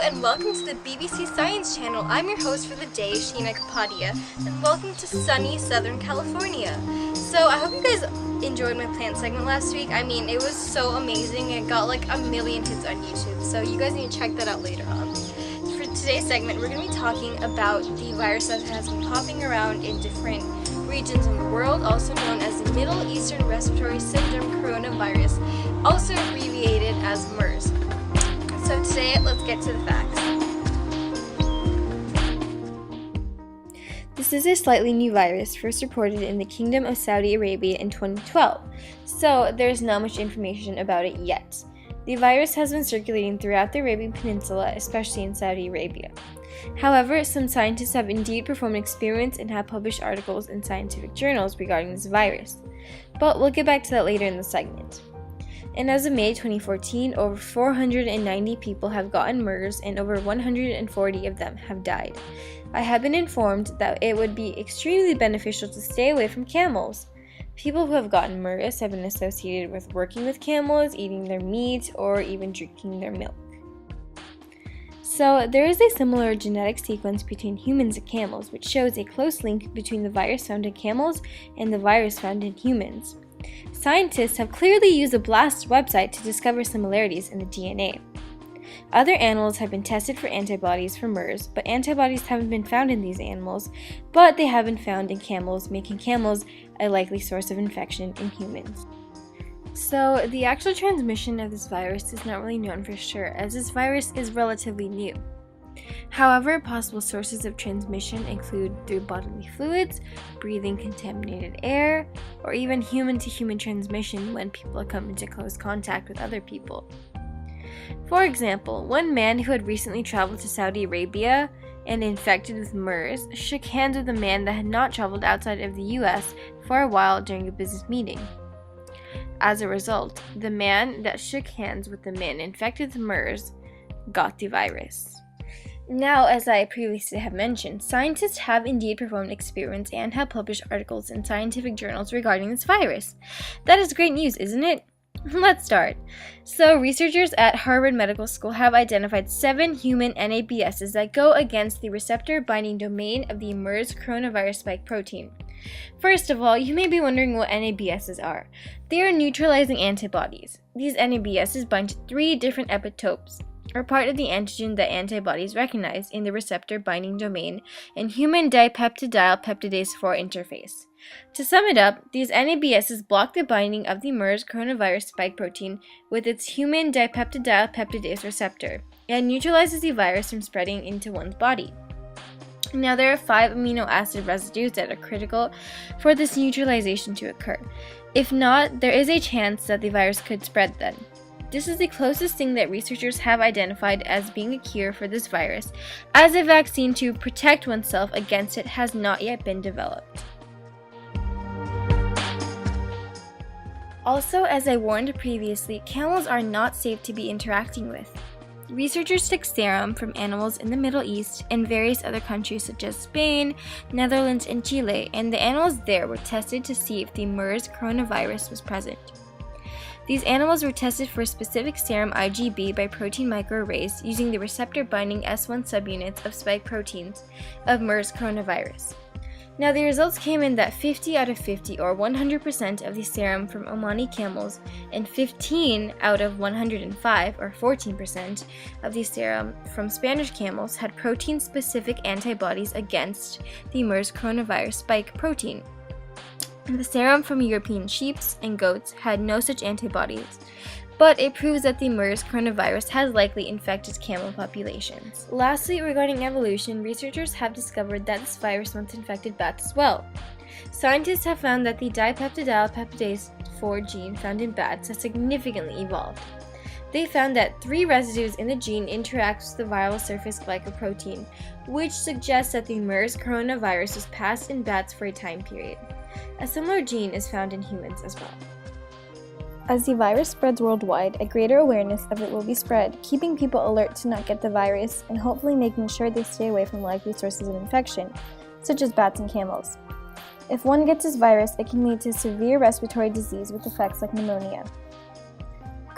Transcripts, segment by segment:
and welcome to the BBC Science Channel. I'm your host for the day, Sheena, and welcome to sunny Southern California. So I hope you guys enjoyed my plant segment last week. I mean, it was so amazing. It got like 1 million hits on YouTube, so you guys need to check that out later on. For today's segment, we're going to be talking about the virus that has been popping around in different regions in the world, also known as the Middle Eastern Respiratory Syndrome coronavirus, also abbreviated as MERS. So today, let's get to the facts. This is a slightly new virus, first reported in the Kingdom of Saudi Arabia in 2012, so there's not much information about it yet. The virus has been circulating throughout the Arabian Peninsula, especially in Saudi Arabia. However, some scientists have indeed performed experiments and have published articles in scientific journals regarding this virus, but we'll get back to that later in the segment. And as of May 2014, over 490 people have gotten MERS and over 140 of them have died. I have been informed that it would be extremely beneficial to stay away from camels. People who have gotten MERS have been associated with working with camels, eating their meat, or even drinking their milk. So there is a similar genetic sequence between humans and camels, which shows a close link between the virus found in camels and the virus found in humans. Scientists have clearly used the BLAST website to discover similarities in the DNA. Other animals have been tested for antibodies for MERS, but antibodies haven't been found in these animals, but they have been found in camels, making camels a likely source of infection in humans. So the actual transmission of this virus is not really known for sure, as this virus is relatively new. However, possible sources of transmission include through bodily fluids, breathing contaminated air, or even human-to-human transmission when people come into close contact with other people. For example, one man who had recently traveled to Saudi Arabia and infected with MERS shook hands with a man that had not traveled outside of the US for a while during a business meeting. As a result, the man that shook hands with the man infected with MERS got the virus. Now, as I previously have mentioned, scientists have indeed performed experiments and have published articles in scientific journals regarding this virus. That is great news, isn't it? Let's start. So, researchers at Harvard Medical School have identified 7 human NABSs that go against the receptor binding domain of the MERS coronavirus spike protein. First of all, you may be wondering what NABSs are. They are neutralizing antibodies. These NABSs bind to 3 different epitopes, or part of the antigen that antibodies recognize in the receptor binding domain and human dipeptidyl peptidase 4 interface. To sum it up, these NABSs block the binding of the MERS coronavirus spike protein with its human dipeptidyl peptidase receptor and neutralizes the virus from spreading into one's body. Now, there are 5 amino acid residues that are critical for this neutralization to occur. If not, there is a chance that the virus could spread then. This is the closest thing that researchers have identified as being a cure for this virus, as a vaccine to protect oneself against it has not yet been developed. Also, as I warned previously, camels are not safe to be interacting with. Researchers took serum from animals in the Middle East and various other countries such as Spain, Netherlands, and Chile, and the animals there were tested to see if the MERS coronavirus was present. These animals were tested for specific serum IgB by protein microarrays using the receptor binding S1 subunits of spike proteins of MERS coronavirus. Now, the results came in that 50 out of 50, or 100% of the serum from Omani camels and 15 out of 105, or 14%, of the serum from Spanish camels had protein-specific antibodies against the MERS coronavirus spike protein. The serum from European sheep and goats had no such antibodies, but it proves that the MERS coronavirus has likely infected camel populations. Lastly, regarding evolution, researchers have discovered that this virus once infected bats as well. Scientists have found that the dipeptidyl peptidase 4 gene found in bats has significantly evolved. They found that 3 residues in the gene interact with the viral surface glycoprotein, which suggests that the MERS coronavirus was passed in bats for a time period. A similar gene is found in humans as well. As the virus spreads worldwide, a greater awareness of it will be spread, keeping people alert to not get the virus and hopefully making sure they stay away from likely sources of infection, such as bats and camels. If one gets this virus, it can lead to severe respiratory disease with effects like pneumonia.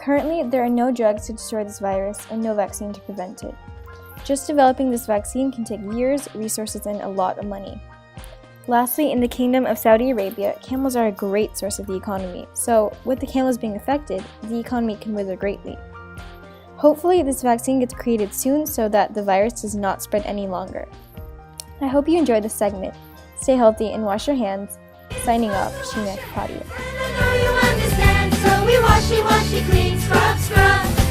Currently, there are no drugs to destroy this virus and no vaccine to prevent it. Just developing this vaccine can take years, resources, and a lot of money. Lastly, in the Kingdom of Saudi Arabia, camels are a great source of the economy, so with the camels being affected, the economy can wither greatly. Hopefully, this vaccine gets created soon so that the virus does not spread any longer. I hope you enjoyed this segment. Stay healthy and wash your hands. Signing off, Sheena. So we wash, clean, scrub.